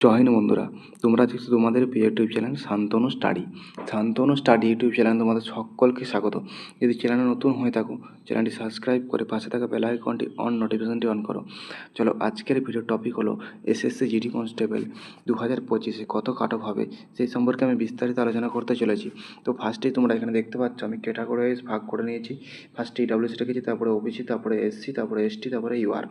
জয় হিন্দ বন্ধুরা, তোমরা দেখছো তোমাদের প্রিয় YouTube channel Shantanu study YouTube channel তোমাদের সকলকে স্বাগত। যদি চ্যানেলে নতুন হয়ে থাকো, চ্যানেলটি সাবস্ক্রাইব করে পাশে থাকা বেল আইকনটি নোটিফিকেশনটি অন করো। চলো, আজকের ভিডিও টপিক হলো এসএসসি জিডি কনস্টেবল 2025 কত কাট অফ হবে সেই সম্পর্কে আমি বিস্তারিত আলোচনা করতে চলেছি। তো ফার্স্টেই তোমরা এখানে দেখতে পাচ্ছ আমি ক্যাটাগরি ওয়াইজ ভাগ করে নিয়েছি। ফার্স্টে ইডাব্লিউএস রেখেছি, তারপরে ওবিসি, তারপরে এসসি, তারপরে এসটি, তারপরে ইউআর।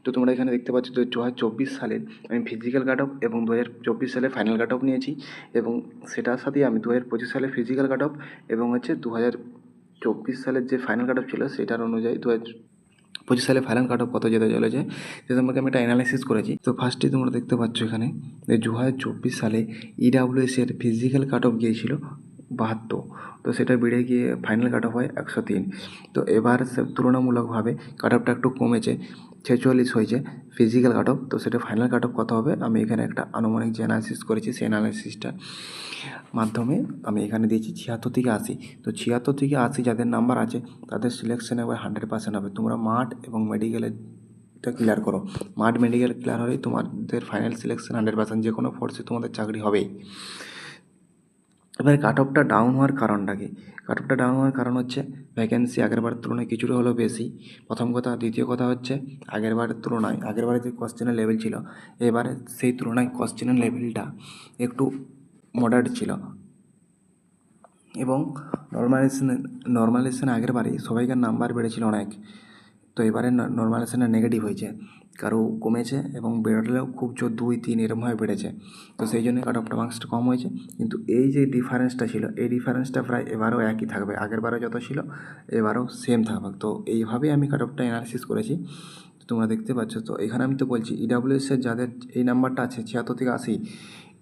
তো তোমরা এখানে দেখতে পাচ্ছ যে 2024 সালের আমি ফিজিক্যাল কাট অফ এবং 2024 সালে ফাইনাল কাট অফ নিয়েছি, এবং সেটার সাথেই আমি 2025 সালে ফিজিক্যাল কাট অফ এবং 2024 সালের যে ফাইনাল কাট অফ ছিল সেটার অনুযায়ী 2025 সালে ফাইনাল কাট অফ কত যেতে চলেছে সে সম্পর্কে আমি একটা অ্যানালাইসিস করেছি। তো ফার্স্টেই তোমরা দেখতে পাচ্ছ এখানে যে 2024 সালে ইডাব্লিউএস এর ফিজিক্যাল কাট অফ গিয়েছিল 72, তো সেটা বেড়ে গিয়ে ফাইনাল কাট অফ হয় 103। তো এবার তুলনামূলকভাবে কাট অফটা একটু কমেছে, 46 হয়েছে ফিজিক্যাল কাট অফ। তো সেটা ফাইনাল কাট অফ কত হবে আমি এখানে একটা আনুমানিক যে অ্যানালাইসিস করেছি সেই অ্যানালাইসিসটার মাধ্যমে আমি এখানে দিয়েছি 76 থেকে 80। তো 76 থেকে 80 যাদের নাম্বার আছে তাদের সিলেকশন এবার 100% হবে। তোমরা মাঠ এবং মেডিকেলটা ক্লিয়ার করো, মাঠ মেডিকেল ক্লিয়ার হলেই তোমাদের ফাইনাল সিলেকশন 100%, যে কোনো ফোর্সে তোমাদের চাকরি হবেই। এবারে কাট অফটা ডাউন হওয়ার কারণটা কি? কাট অফটা ডাউন হওয়ার কারণ হচ্ছে ভ্যাকেন্সি আগেরবারের তুলনায় কিছুটা হলেও বেশি, প্রথম কথা। দ্বিতীয় কথা হচ্ছে আগেরবারের তুলনায় আগেরবারে যে কোশ্চেনের লেভেল ছিল এবারে সেই তুলনায় কোশ্চেনের লেভেলটা একটু মডারেট ছিল, এবং নর্মালাইজেশনে আগের বারে সবাইকার নাম্বার বেড়েছিল অনেক। তো এবারে নর্মালাইজেশনে নেগেটিভ হয়েছে, কারো কমেছে এবং বেরোলেও খুব জোর 2-3 এরমভাবে বেড়েছে। তো সেই জন্য কাট অফটা মার্কসটা কম হয়েছে। কিন্তু এই যে ডিফারেন্সটা ছিল এই ডিফারেন্সটা প্রায় এবারও একই থাকবে, আগেরবারও যত ছিল এবারও সেম থাকবে। তো এইভাবেই আমি কাট অফটা অ্যানালিসিস করেছি, তোমরা দেখতে পাচ্ছ। তো এখানে আমি তো বলছি ইডাব্লিউএসের যাদের এই নাম্বারটা আছে 76 থেকে 80,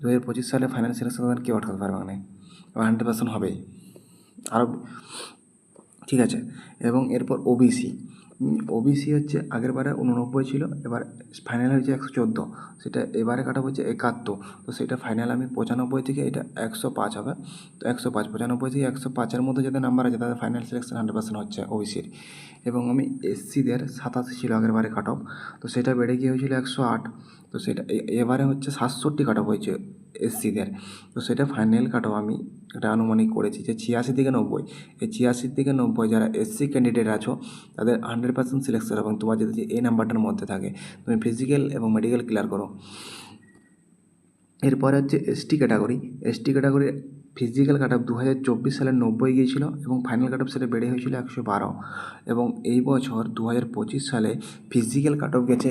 2025 সালে ফাইনাল সিলেকশন তাদের কেউ আটকাতে পারবে না, 100% হবেই আরও, ঠিক আছে। এবং এরপর ওবিসি হচ্ছে আগের বারে 89 ছিল, এবার ফাইনাল হয়েছে 114, সেটা এবারে কাটা হচ্ছে 71। তো সেটা ফাইনাল আমি 95 থেকে এটা 105 হবে। তো 105, 95 থেকে 105-এর মধ্যে যাদের নাম্বার আছে তাদের ফাইনাল সিলেকশন 100% হচ্ছে ওবিসির। এবং আমি এসসিদের 87 ছিল আগের বারে কাট অফ, তো সেটা বেড়ে গিয়ে হয়েছিল 108। তো সেটা এবারে হচ্ছে 67 কাট অফ হয়েছে এসসিদের। তো সেটা ফাইনাল কাট অফ আমি একটা আনুমানিক করেছি যে 86 থেকে 90। এই 86 থেকে 90 যারা এসসি ক্যান্ডিডেট আছো তাদের 100% সিলেকশন, এবং তোমার যদি এই নাম্বারটার মধ্যে থাকে তুমি ফিজিক্যাল এবং মেডিকেল ক্লিয়ার করো। এরপরে হচ্ছে এসটি ক্যাটাগরির ফিজিক্যাল কাট অফ 2024 সালে 90 গিয়েছিল এবং ফাইনাল কাট অফ সেটা বেড়ে হয়েছিল 112। এবং এই বছর 2025 সালে ফিজিক্যাল কাট অফ গেছে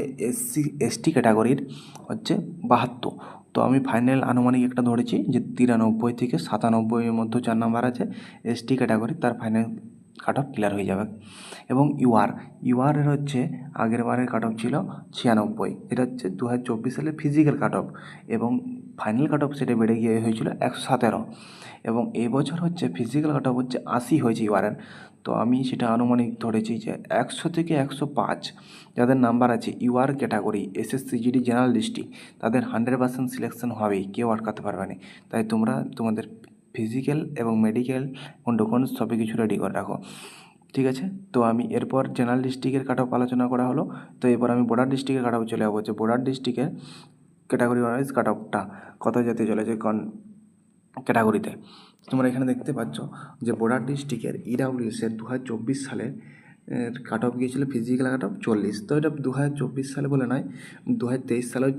এসটি ক্যাটাগরির হচ্ছে 72। তো আমি ফাইনাল আনুমানিক একটা ধরেছি যে 93 থেকে 97-এর মধ্যে যার নাম্বার আছে এসটি ক্যাটাগরি তার ফাইনাল কাট অফ ক্লিয়ার হয়ে যাবে। এবং ইউআরের হচ্ছে আগের বারের কাট অফ ছিল 96, এটা হচ্ছে 2024 সালে ফিজিক্যাল কাট অফ, এবং ফাইনাল কাট অফ সেটা বেড়ে গিয়ে হয়েছিল 117। এবং এবছর হচ্ছে ফিজিক্যাল কাট অফ হচ্ছে 80 হয়েছে ইউআরের। তো আমি সেটা আনুমানিক ধরেছি যে 100 থেকে 105 যাদের নাম্বার আছে UR category SSC GD general district তাদের 100% সিলেকশন হবেই, কেউ আটকাতে পারবে না। তাই তোমরা তোমাদের ফিজিক্যাল এবং মেডিকেল এবং ডকুমেন্টস সবই কিছু রেডি করে রাখো, ঠিক আছে। তো আমি এরপর জেনারেল ডিস্ট্রিক্টের কাট অফ আলোচনা করা হলো। তো এরপর আমি বর্ডার ডিস্ট্রিক্টের কাট অফ চলে যাবো, যে বর্ডার ডিস্ট্রিক্টের ক্যাটাগরি ওয়াইজ কাট অফটা কত যেতে চলেছে ক্যাটাগরিতে। তোমরা এখানে দেখতে পাচ্ছ যে বর্ডার ডিস্ট্রিক্টের ইডাব্লিউএসের 2024 সালে কাট অফ গিয়েছিল ফিজিক্যাল কাট অফ 40। তো এটা 2024 সালে বলে নয়, 2023 সালেও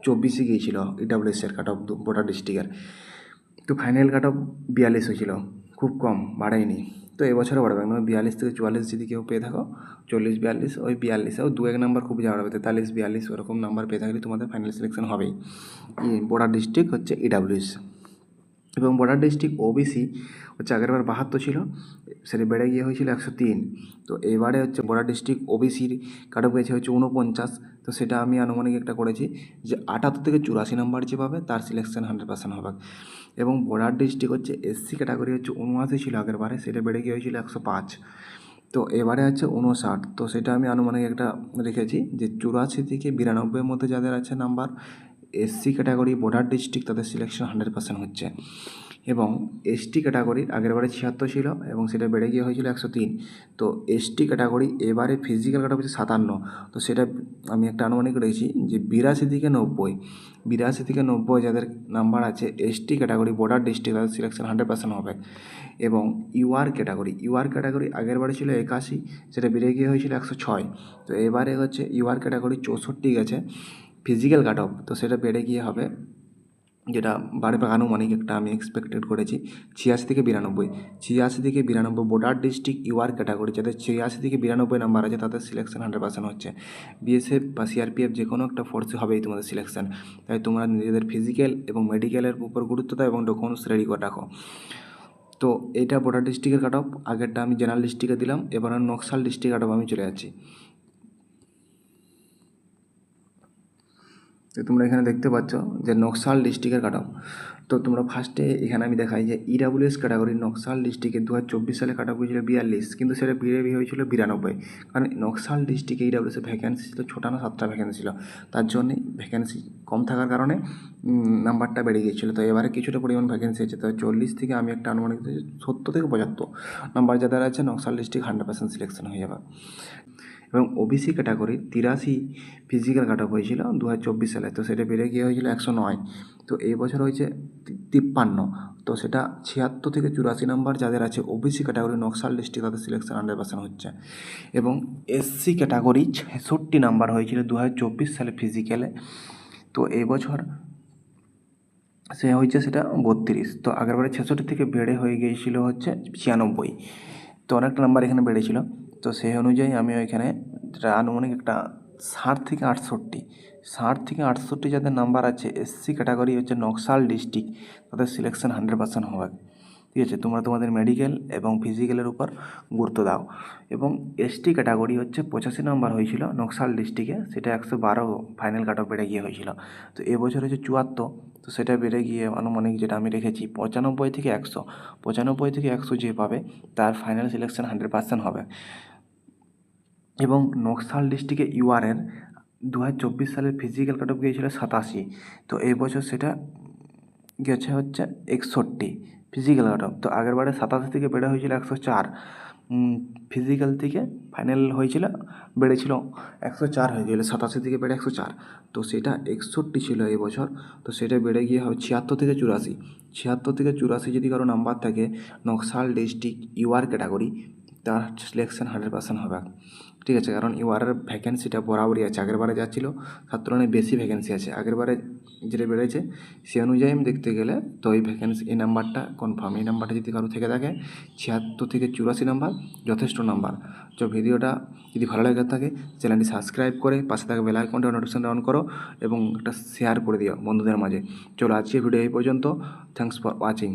24 গিয়েছিল ইডাব্লিউএসের কাট অফ বর্ডার ডিস্ট্রিক্টের। তো ফাইনাল কাট অফ 42 হয়েছিল, খুব কম, বাড়ায়নি। তো এবছরও বাড়বে, মানে 42 থেকে 44 যদি কেউ পেয়ে থাকো, 40-42 ওই 42-এও 2-1 নাম্বার খুব যা বাড়বে, 43-42 ওরকম নাম্বার পেয়ে থাকলে তোমাদের ফাইনাল সিলেকশন হবেই। বর্ডার ডিস্ট্রিক্ট হচ্ছে ইডাব্লিউএস। এবং বর্ডার ডিস্ট্রিক্ট ওবিসি হচ্ছে আগেরবার 72 ছিল, সেটা বেড়ে গিয়ে হয়েছিল 103। তো এবারে হচ্ছে বর্ডার ডিস্ট্রিক্ট ওবিসির কাট অফ গেছে হচ্ছে 49। তো সেটা আমি আনুমানিক একটা করেছি যে 78 থেকে 84 নাম্বার যে পাবে তার সিলেকশন 100% হবে। এবং বর্ডার ডিস্ট্রিক্ট হচ্ছে এসসি ক্যাটাগরি হচ্ছে 79 ছিল আগেরবারে, সেটা বেড়ে গিয়ে হয়েছিল 105। তো এবারে আছে 59। তো সেটা আমি আনুমানিক একটা রেখেছি যে 84 থেকে 92-এর মধ্যে যাদের আছে number SC category border district তাদের সিলেকশন 100% হচ্ছে। এবং এসটি ক্যাটাগরির আগের বারে 76 ছিল এবং সেটা বেড়ে গিয়ে হয়েছিল 103। তো এসটি ক্যাটাগরি এবারে ফিজিক্যাল কাট অফ হচ্ছে 57। তো সেটা আমি একটা আনুমানিক রেখেছি যে 82 থেকে 90, 82 থেকে 90 যাদের নাম্বার আছে এসটি ক্যাটাগরি বর্ডার ডিস্ট্রিক্ট তাদের সিলেকশন 100% হবে। এবং ইউআর ক্যাটাগরি আগের বারে ছিল 81, সেটা বেড়ে গিয়ে হয়েছিল 106। তো এবারে হচ্ছে ইউআর ক্যাটাগরি 64 গেছে ফিজিক্যাল কাট অফ, তো সেটা বেড়ে গিয়ে হবে, যেটা বাড়বে আনুমানিক একটা আমি এক্সপেক্টেড করেছি 86 থেকে 92। 86 থেকে 92 বর্ডার ডিস্ট্রিক্ট ইউআর ক্যাটাগরি যাদের 86 থেকে 92 নাম্বার আছে তাদের সিলেকশন 100% হচ্ছে। বিএসএফ বা সিআরপিএফ যে কোনো একটা ফোর্সে হবেই তোমাদের সিলেকশন। তাই তোমরা নিজেদের ফিজিক্যাল এবং মেডিকেলের উপর গুরুত্ব দাও এবং ডকুমেন্টস রেডি করে রাখো। তো এটা বর্ডার ডিস্ট্রিক্টের কাট অফ, আগেরটা আমি জেনারেল ডিস্ট্রিক্টে দিলাম। এবার নকশাল ডিস্ট্রিক্ট কাট অফ আমি চলে যাচ্ছি। তো তোমরা এখানে দেখতে পাচ্ছ যে নকশাল ডিস্ট্রিক্টের কাট অফ। তো তোমরা ফার্স্টে এখানে আমি দেখাই যে ইডাব্লিউএস ক্যাটাগরি নকশাল ডিস্ট্রিক্টে 2024 সালে কাট অফ হয়েছিল 42, কিন্তু সেটা বেড়ে হয়েছিল 92। কারণ নকশাল ডিস্ট্রিক্টে ইডাব্লিউএসে ভ্যাকেন্সি ছিল 6টা না 7টা ভ্যাকেন্সি ছিল, তার জন্যে ভ্যাকেন্সি কম থাকার কারণে নাম্বারটা বেড়ে গিয়েছিলো। তো এবারে কিছুটা পরিমাণ ভ্যাকেন্সি আছে, তো 40 থেকে আমি একটা আনুমানিক 70 থেকে 75 নাম্বার যাদের আছে নকশাল ডিস্ট্রিক্ট 100% সিলেকশন হয়ে যাবে। এবং ওবিসি ক্যাটাগরির 83 ফিজিক্যাল কাট অফ হয়েছিল 2024 সালে, তো সেটা বেড়ে গিয়ে হয়েছিল 109। তো এই বছর হয়েছে 53, তো সেটা 76 থেকে 84 নাম্বার যাদের আছে ওবিসি ক্যাটাগরি নকশাল ডিস্ট্রিক্ট তাদের সিলেকশন 100% হচ্ছে। এবং এসসি ক্যাটাগরি 66 নাম্বার হয়েছিল 2024 সালে ফিজিক্যালে, তো এই বছর সে হয়েছে সেটা 32। তো আগেরবারে 66 থেকে বেড়ে হয়ে গিয়েছিল হচ্ছে 96। তো অনেকটা নাম্বার এখানে বেড়েছিল। তো সেই অনুযায়ী আমি ওইখানে যেটা আনুমানিক একটা 60 থেকে 68, 60 থেকে 68 যাদের নাম্বার আছে এসসি ক্যাটাগরি হচ্ছে নকশাল ডিস্ট্রিক্ট তাদের সিলেকশন 100% হবে। ঠিক আছে, তোমরা তোমাদের মেডিকেল এবং ফিজিক্যালের উপর গুরুত্ব দাও। এবং এসটি ক্যাটাগরি হচ্ছে 85 নাম্বার হয়েছিল নকশাল ডিস্ট্রিক্টে, সেটা 112 ফাইনাল কাট অফ বেড়ে গিয়ে হয়েছিল। তো এবছর হচ্ছে 74, তো সেটা বেড়ে গিয়ে আনুমানিক যেটা আমি রেখেছি 95 থেকে 100, 95 থেকে 100 যে পাবে তার ফাইনাল সিলেকশন 100% হবে। এবং নকশাল ডিস্ট্রিক্টে ইউআরএর 2024 সালের ফিজিক্যাল কাট অফ গিয়েছিল 87, তো এই বছর সেটা গেছে হচ্ছে 61 ফিজিক্যাল কাট অফ। তো আগের বারে 87 থেকে বেড়ে হয়েছিল 104, ফিজিক্যাল থেকে ফাইনাল হয়েছিল বেড়েছিল 104 হয়ে গেলে 87 থেকে বেড়ে 104। তো সেটা 61 ছিল এবছর, তো সেটা বেড়ে গিয়ে হবে 76 থেকে 84। 76 থেকে 84 যদি কারো নাম্বার থাকে নকশাল ডিস্ট্রিক্ট ইউআর ক্যাটাগরি তার সিলেকশন 100% হবে। ঠিক আছে, কারণ ইউআরের ভ্যাকেন্সিটা বরাবরই আছে, আগের বারে যা ছিল তার তুলনায় বেশি ভ্যাকেন্সি আছে। আগের বারে যেটা বেড়েছে সে অনুযায়ী আমি দেখতে গেলে তো এই ভ্যাকেন্সি এই নাম্বারটা কনফার্ম। এই নাম্বারটা যদি কারো থেকে থাকে 76 থেকে 84 নাম্বার যথেষ্ট নাম্বার। তো ভিডিওটা যদি ভালো লাগে থাকে চ্যানেলটি সাবস্ক্রাইব করে পাশে থাকা বেল আইকনটা নোটিফিকেশনটা অন করো এবং একটা শেয়ার করে দিও বন্ধুদের মাঝে। চলো আজকের ভিডিও এই পর্যন্ত। Thanks for watching.